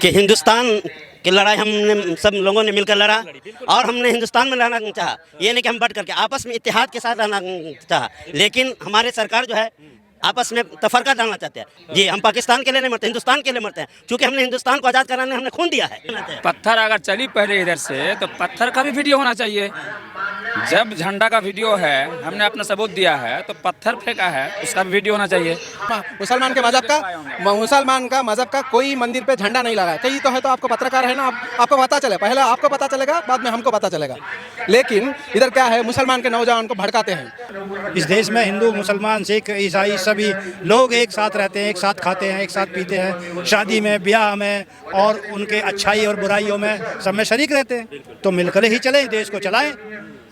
कि हिंदुस्तान की लड़ाई हमने सब लोगों ने मिलकर लड़ा और हमने हिंदुस्तान में रहना चाहा। ये नहीं कि हम बट करके आपस में इत्तेहाद के साथ रहना चाहा, लेकिन हमारे सरकार जो है आपस में तफरका डालना चाहते हैं। जी, हम पाकिस्तान के लिए नहीं मरते, हिंदुस्तान के लिए मरते हैं, क्योंकि हमने हिंदुस्तान को आज़ाद कराने हमने खून दिया है। पत्थर अगर चली पहले इधर से तो पत्थर का भी वीडियो होना चाहिए। जब झंडा का वीडियो है, हमने अपना सबूत दिया है, तो पत्थर फेंका है उसका भी वीडियो होना चाहिए। मुसलमान का मजहब का कोई मंदिर पे झंडा नहीं लगा है। कहीं तो है, तो आपको पत्रकार है ना, आपको पता चले, पहले आपको पता चलेगा, बाद में हमको पता चलेगा। लेकिन इधर क्या है, मुसलमान के नौजवान को भड़काते हैं। इस देश में हिंदू, मुसलमान, सिख, ईसाई सभी लोग एक साथ रहते हैं, एक साथ खाते हैं, एक साथ पीते हैं, शादी में, ब्याह में और उनके अच्छाई और बुराइयों में सब में शरीक रहते हैं। तो मिलकर ही चलें, देश को चलाएं।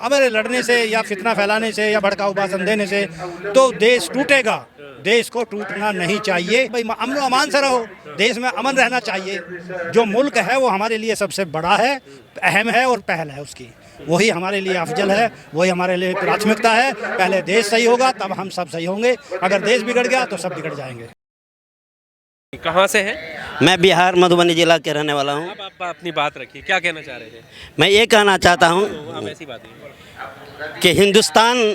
हमारे लड़ने से या फितना फैलाने से या भड़काऊ भाषण देने से तो देश टूटेगा। देश को टूटना नहीं चाहिए। भाई अमन अमान से रहो, देश में अमन रहना चाहिए। जो मुल्क है वो हमारे लिए सबसे बड़ा है, अहम है और पहल है उसकी, वही हमारे लिए अफजल है, वही हमारे लिए प्राथमिकता है। पहले देश सही होगा तब हम सब सही होंगे। अगर देश बिगड़ गया तो सब बिगड़ जाएंगे। कहाँ से है? मैं बिहार मधुबनी जिला के रहने वाला हूँ। अब आप अपनी बात रखिए, क्या कहना चाह रहे थे? मैं ये कहना चाहता हूँ आप ऐसी बात है कि हिंदुस्तान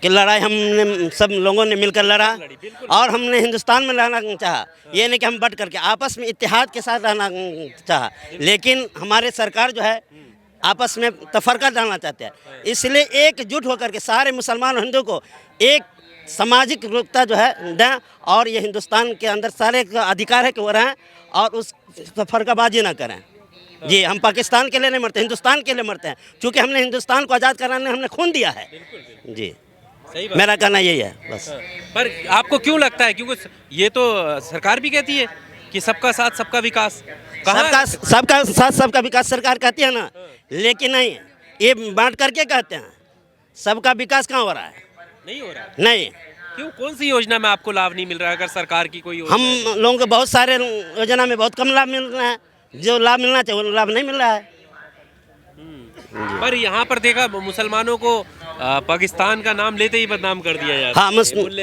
की लड़ाई हमने सब लोगों ने मिलकर लड़ा और हमने हिंदुस्तान में रहना चाहा। ये नहीं कि हम बट करके आपस में इत्तेहाद के साथ रहना चाहा, लेकिन हमारे सरकार जो है आपस में तफरका डालना चाहते हैं। इसलिए एकजुट होकर के सारे मुसलमान और हिंदू को एक सामाजिक रूपता जो है दें और ये हिंदुस्तान के अंदर सारे का अधिकार है कि वो रहें और उस फर्काबाजी ना करें। जी, हम पाकिस्तान के लिए नहीं मरते, हिंदुस्तान के लिए मरते हैं, क्योंकि हमने हिंदुस्तान को आज़ाद कराने हमने खून दिया है। जी, सही बात। मेरा कहना यही है बस। पर आपको क्यों लगता है, क्योंकि ये तो सरकार भी कहती है कि सबका साथ सबका विकास, सबका साथ सबका विकास सरकार कहती है ना, लेकिन नहीं, ये बांट करके कहते हैं। सबका विकास कहाँ हो रहा है? नहीं हो रहा है। नहीं। क्यों? कौन सी योजना में आपको लाभ नहीं मिल रहा है? अगर सरकार की कोई योजना हम लोगों को बहुत सारे योजना में बहुत कम लाभ मिल रहा है, जो लाभ मिलना चाहिए वो लाभ नहीं मिल रहा है। पर यहाँ पर देखा मुसलमानों को पाकिस्तान का नाम लेते ही बदनाम कर दिया जाता है। हाँ,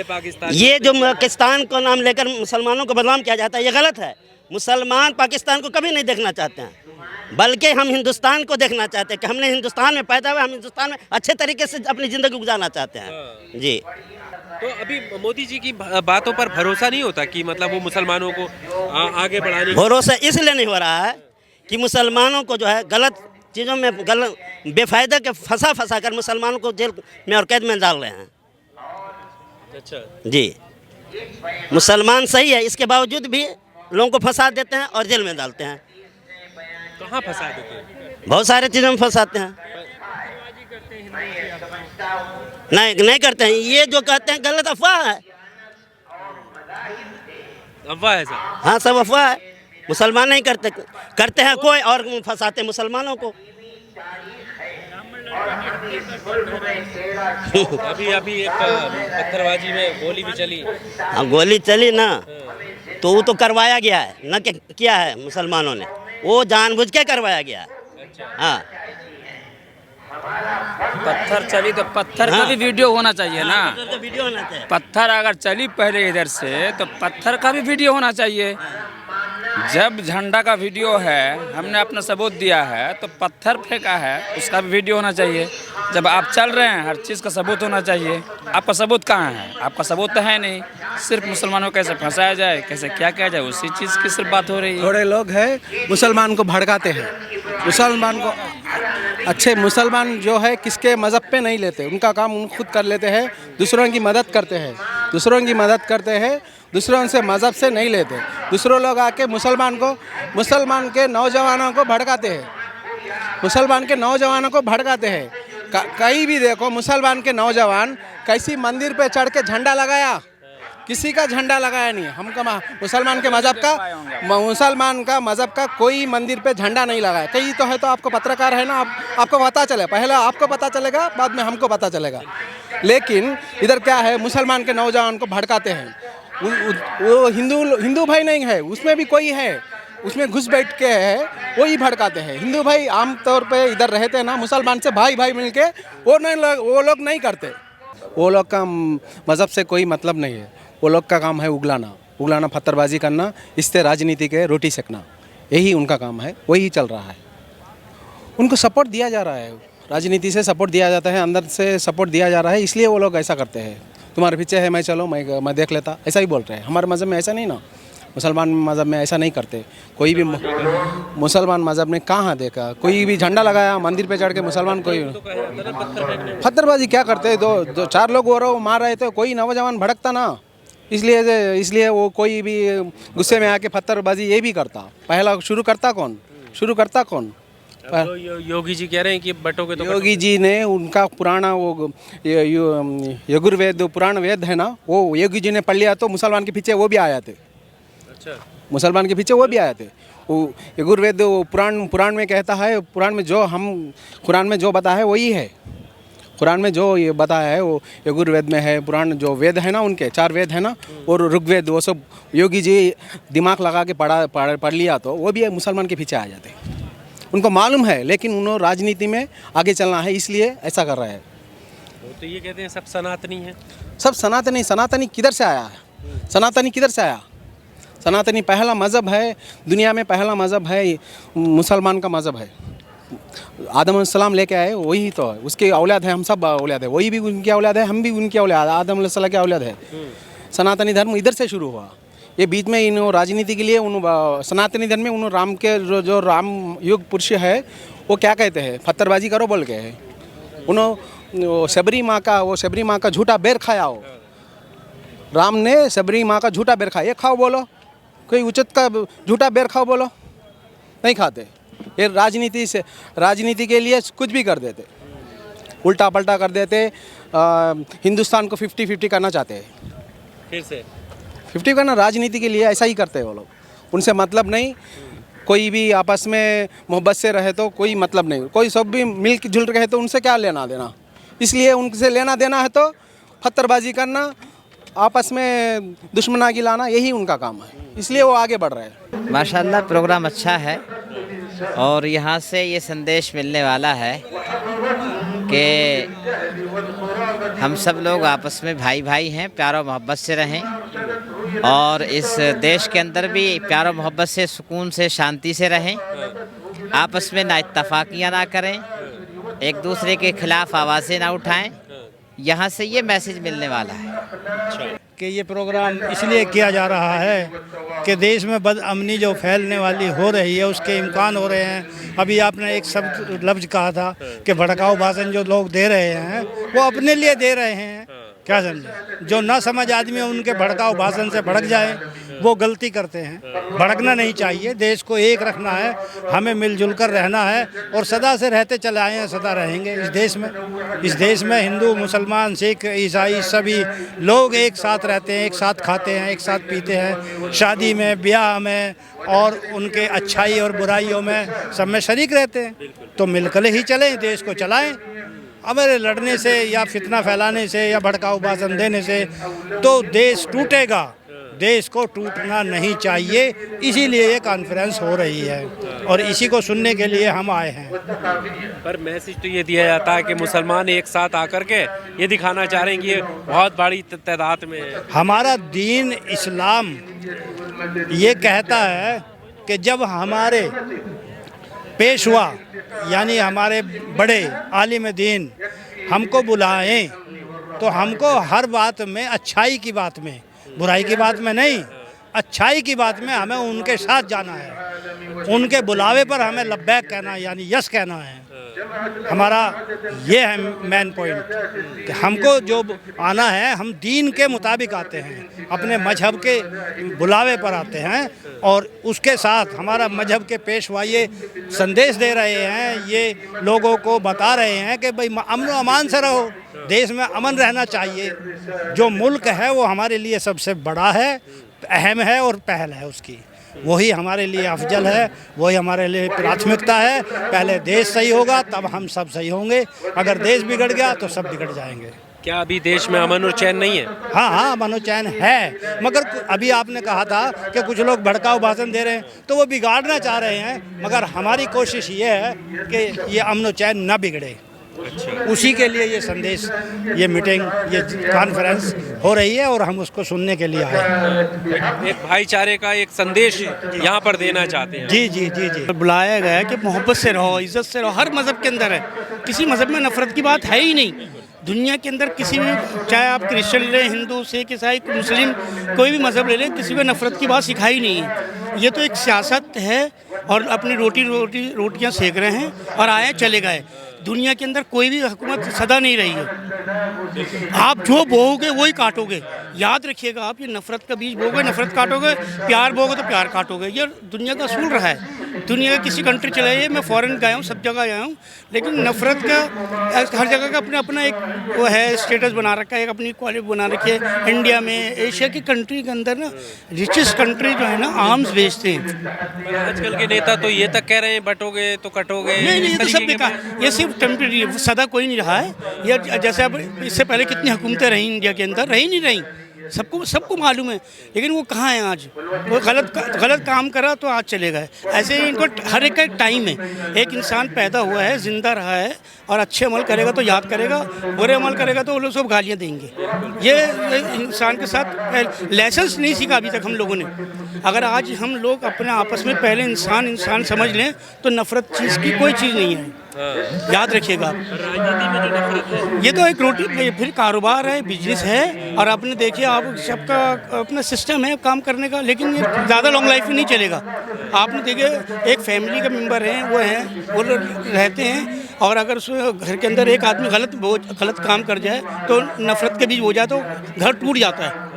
पाकिस्तान, ये जो पाकिस्तान को नाम लेकर मुसलमानों को बदनाम किया जाता है, ये गलत है। मुसलमान पाकिस्तान को कभी नहीं देखना चाहते हैं, बल्कि हम हिंदुस्तान को देखना चाहते हैं कि हमने हिंदुस्तान में पैदा हुआ, हम हिंदुस्तान में अच्छे तरीके से अपनी ज़िंदगी गुजारना चाहते हैं। जी, तो अभी मोदी जी की बातों पर भरोसा नहीं होता कि मतलब वो मुसलमानों को आगे बढ़ाने भरोसा इसलिए नहीं हो रहा है कि मुसलमानों को जो है गलत चीज़ों में गलत बेफायदा के फंसा कर मुसलमानों को जेल में और कैद में डाल रहे हैं। अच्छा जी, मुसलमान सही है, इसके बावजूद भी लोगों को फंसा देते हैं और जेल में डालते हैं। कहाँ फंसा देते हैं? बहुत सारे चीज़ों में फंसाते हैं। नहीं करते हैं, ये जो कहते हैं गलत अफवाह है। अफवाह है सर? हाँ, सब अफवाह है। मुसलमान नहीं करते हैं कोई और फंसाते मुसलमानों को। अभी एक पत्थरबाजी में गोली भी चली। हाँ, गोली चली ना, तो वो तो करवाया गया है न, कि किया है मुसलमानों ने, वो जानबूझ के करवाया गया है। हाँ, पत्थर चली तो पत्थर का भी वीडियो होना चाहिए ना। वीडियो होना चाहिए। पत्थर अगर चली पहले इधर से तो पत्थर का भी वीडियो होना चाहिए। जब झंडा का वीडियो है, हमने अपना सबूत दिया है, तो पत्थर फेंका है उसका भी वीडियो होना चाहिए। जब आप चल रहे हैं, हर चीज़ का सबूत होना चाहिए। आपका सबूत कहाँ है? आपका सबूत तो है नहीं। सिर्फ मुसलमानों को कैसे फंसाया जाए, कैसे क्या किया जाए, उसी चीज़ की सिर्फ बात हो रही है। थोड़े लोग हैं मुसलमान को भड़काते हैं। मुसलमान को अच्छे मुसलमान जो है किसके मज़हब पे नहीं लेते, उनका काम खुद कर लेते हैं, दूसरों की मदद करते हैं, दूसरों से मज़हब से नहीं लेते। दूसरों लोग आके मुसलमान के नौजवानों को भड़काते हैं। कहीं भी देखो मुसलमान के नौजवान कैसी मंदिर पे चढ़ के झंडा लगाया, किसी का झंडा लगाया नहीं। हमको मुसलमान का मज़हब का कोई मंदिर पे झंडा नहीं लगाया। कहीं तो है, तो आपको पत्रकार है ना, आपको पता चले, पहले आपको पता चलेगा, बाद में हमको पता चलेगा। लेकिन इधर क्या है, मुसलमान के नौजवान को भड़काते हैं। वो हिंदू भाई नहीं है, उसमें भी कोई है, उसमें घुस बैठ के है, वही भड़काते हैं। हिंदू भाई आम तौर पे इधर रहते हैं ना, मुसलमान से भाई मिलके वो लोग नहीं करते। वो लोग का मज़हब से कोई मतलब नहीं है। वो लोग का काम है उगलाना, पत्थरबाजी करना, इससे राजनीति के रोटी सेकना। यही उनका काम है, वही चल रहा है। उनको सपोर्ट दिया जा रहा है, राजनीति से सपोर्ट दिया जाता है, अंदर से सपोर्ट दिया जा रहा है, इसलिए वो लोग ऐसा करते हैं। तुम्हारे पीछे है, मैं चलो, मैं देख लेता, ऐसा ही बोल रहे हैं। हमारे मज़हब में ऐसा नहीं ना, मुसलमान मज़हब में ऐसा नहीं करते। कोई भी मुसलमान मज़हब ने कहाँ देखा कोई भी झंडा लगाया मंदिर पे चढ़ के मुसलमान कोई पत्थरबाजी क्या करते हैं? दो चार लोग वो मार रहे थे, कोई नौजवान भड़कता ना, इसलिए वो कोई भी गुस्से में आके पत्थरबाजी ये भी करता। पहला शुरू करता कौन? अब योगी जी कह रहे हैं कि बटोगे तो योगी जी ने उनका पुराना वो यजुर्वेद पुराण वेद है ना, वो योगी जी ने पढ़ लिया तो मुसलमान के पीछे वो भी आए थे। अच्छा, मुसलमान के पीछे वो भी आए थे। वो यजुर्वेद पुराण में कहता है, कुरान में जो बता है वही है। कुरान में जो ये बताया है वो यजुर्वेद में है। पुराण जो वेद है ना, उनके 4 वेद है ना, और ऋग्वेद, वो सब योगी जी दिमाग लगा के पढ़ लिया तो वो भी मुसलमान के पीछे आ जाते। उनको मालूम है, लेकिन उन्होंने राजनीति में आगे चलना है, इसलिए ऐसा कर रहे हैं। तो ये कहते हैं सब सनातनी है। सब सनातनी किधर से आया है? सनातनी पहला मज़हब है, दुनिया में पहला मज़हब है, मुसलमान का मज़हब है। आदम अलैहिस्सलाम लेके आए, वही तो है, उसके औलाद है, हम सब औलाद है, वही भी उनकी औलाद है, हम भी उनकी औलाद, आदम अलैहिस्सलाम के औलाद है। सनातनी धर्म इधर से शुरू हुआ। ये बीच में इन राजनीति के लिए सनातनी धर्म में उन राम के जो राम युग पुरुष है, वो क्या कहते हैं? पत्थरबाजी करो बोल के है। उन्होंने शबरी माँ का झूठा बेर खाया हो। राम ने शबरी माँ का झूठा बेर खाया, ये खाओ बोलो, कोई उचित का झूठा बेर खाओ बोलो, नहीं खाते। ये राजनीति के लिए कुछ भी कर देते, उल्टा पल्टा कर देते। हिंदुस्तान को 50-50 करना चाहते हैं, फिर से 50 करना राजनीति के लिए ऐसा ही करते हैं वो लोग। उनसे मतलब नहीं, कोई भी आपस में मोहब्बत से रहे तो कोई मतलब नहीं, कोई सब भी मिल जुल रहे तो उनसे क्या लेना देना। इसलिए उनसे लेना देना है तो पत्थरबाजी करना, आपस में दुश्मनागी लाना, यही उनका काम है, इसलिए वो आगे बढ़ रहे हैं। माशाल्लाह प्रोग्राम अच्छा है और यहाँ से ये संदेश मिलने वाला है कि हम सब लोग आपस में भाई भाई हैं, प्यार और मोहब्बत से रहें और इस देश के अंदर भी प्यार और मोहब्बत से, सुकून से, शांति से रहें। आपस में ना इत्तफाकियाँ ना करें, एक दूसरे के खिलाफ आवाज़ें ना उठाएं। यहाँ से ये मैसेज मिलने वाला है कि ये प्रोग्राम इसलिए किया जा रहा है कि देश में बदअमनी जो फैलने वाली हो रही है उसके इम्कान हो रहे हैं। अभी आपने एक शब्द लफ्ज़ कहा था कि भड़काऊ भाषण जो लोग दे रहे हैं वो अपने लिए दे रहे हैं, क्या समझे? जो ना समझ आदमी उनके भड़काऊ भाषण से भड़क जाए, वो गलती करते हैं। भड़कना नहीं चाहिए, देश को एक रखना है, हमें मिलजुल कर रहना है और सदा से रहते चले आए हैं, सदा रहेंगे इस देश में। इस देश में हिंदू, मुसलमान, सिख, ईसाई सभी लोग एक साथ रहते हैं, एक साथ खाते हैं, एक साथ पीते हैं, शादी में, ब्याह में और उनके अच्छाई और बुराइयों में सब में शरीक रहते हैं। तो मिलकर ही चलें, देश को चलाएं। हमारे लड़ने से या फितना फैलाने से या भड़काऊ भाषण देने से तो देश टूटेगा, देश को टूटना नहीं चाहिए। इसीलिए ये कॉन्फ्रेंस हो रही है और इसी को सुनने के लिए हम आए हैं। पर मैसेज तो ये दिया जाता है कि मुसलमान एक साथ आकर के ये दिखाना चाह रहे हैं कि ये बहुत बड़ी तादाद में है। हमारा दीन इस्लाम ये कहता है कि जब हमारे पेशवा यानी हमारे बड़े आलिम दीन हमको बुलाएं तो हमको हर बात में, अच्छाई की बात में, बुराई की बात में नहीं, अच्छाई की बात में हमें उनके साथ जाना है। उनके बुलावे पर हमें लब्बैक कहना है, यानी यस कहना है। हमारा ये है मेन पॉइंट कि हमको जो आना है हम दीन के मुताबिक आते हैं, अपने मजहब के बुलावे पर आते हैं और उसके साथ हमारा मजहब के पेशवा ये संदेश दे रहे हैं, ये लोगों को बता रहे हैं कि भाई अमन अमान से रहो, देश में अमन रहना चाहिए। जो मुल्क है वो हमारे लिए सबसे बड़ा है, अहम है और पहल है उसकी, वही हमारे लिए अफजल है, वही हमारे लिए प्राथमिकता है। पहले देश सही होगा तब हम सब सही होंगे, अगर देश बिगड़ गया तो सब बिगड़ जाएंगे। क्या अभी देश में अमन और चैन नहीं है? हाँ, अमन और चैन है, मगर अभी आपने कहा था कि कुछ लोग भड़काऊ भाषण दे रहे हैं तो वो बिगाड़ना चाह रहे हैं, मगर हमारी कोशिश ये है कि ये अमन और चैन न बिगड़े उसी के लिए ये संदेश, ये मीटिंग, ये कॉन्फ्रेंस हो रही है और हम उसको सुनने के लिए आए हैं। एक भाईचारे का एक संदेश यहाँ पर देना चाहते हैं। जी जी जी जी। बुलाया गया है कि मोहब्बत से रहो, इज़्ज़त से रहो। हर मज़हब के अंदर है, किसी मज़हब में नफ़रत की बात है ही नहीं। दुनिया के अंदर किसी भी, चाहे आप क्रिश्चियन लें, हिंदू, सिख, ईसाई, मुस्लिम, कोई भी मज़हब ले लें, किसी में नफ़रत की बात सिखाई नहीं है। ये तो एक सियासत है और अपनी रोटियां सेक रहे हैं और आए चले गए। दुनिया के अंदर कोई भी हुकूमत सदा नहीं रही है। आप जो बोओगे वही काटोगे। याद रखिएगा, आप ये नफ़रत का बीज बोओगे, नफ़रत काटोगे, प्यार बोओगे तो प्यार काटोगे। ये दुनिया का असूल रहा है। दुनिया का किसी कंट्री चला जाइए, मैं फ़ॉरेन गया हूँ, सब जगह गया हूँ, लेकिन नफ़रत का हर जगह का अपना अपना एक वो है, स्टेटस बना रखा है, एक अपनी क्वालिटी बना रखी है। इंडिया में, एशिया की कंट्री के अंदर ना, रिचेस्ट कंट्री जो है ना, आर्म्स बेचते हैं। आजकल के नेता तो ये तक कह रहे हैं बटोगे तो कटोगे। नहीं, ये तो सब बेकार, ये सिर्फ टेम्परेरी, सदा कोई नहीं रहा है। ये जैसे अब इससे पहले कितनी हुकूमतें रहीं इंडिया के अंदर, रही नहीं रहीं, सबको मालूम है, लेकिन वो कहाँ हैं आज? वो गलत काम करा तो आज चले गए। ऐसे ही इनको हर एक का एक टाइम है। एक इंसान पैदा हुआ है, जिंदा रहा है, और अच्छे अमल करेगा तो याद करेगा, बुरे अमल करेगा तो वो लोग सब गालियाँ देंगे। ये इंसान के साथ लेसन्स नहीं सीखा अभी तक हम लोगों ने। अगर आज हम लोग अपने आपस में पहले इंसान समझ लें तो नफ़रत चीज़ की कोई चीज़ नहीं है। याद रखिएगा आप। राजनीति में जो नफरत है, ये तो एक रोटी, फिर कारोबार है, बिजनेस है, और आपने देखिए, आप सबका अपना सिस्टम है काम करने का, लेकिन ये ज़्यादा लॉन्ग लाइफ में नहीं चलेगा। आपने देखिए, एक फैमिली का मेंबर हैं, वो रहते हैं, और अगर उस घर के अंदर एक आदमी गलत काम कर जाए तो नफ़रत के बीच हो जाए तो घर टूट जाता है।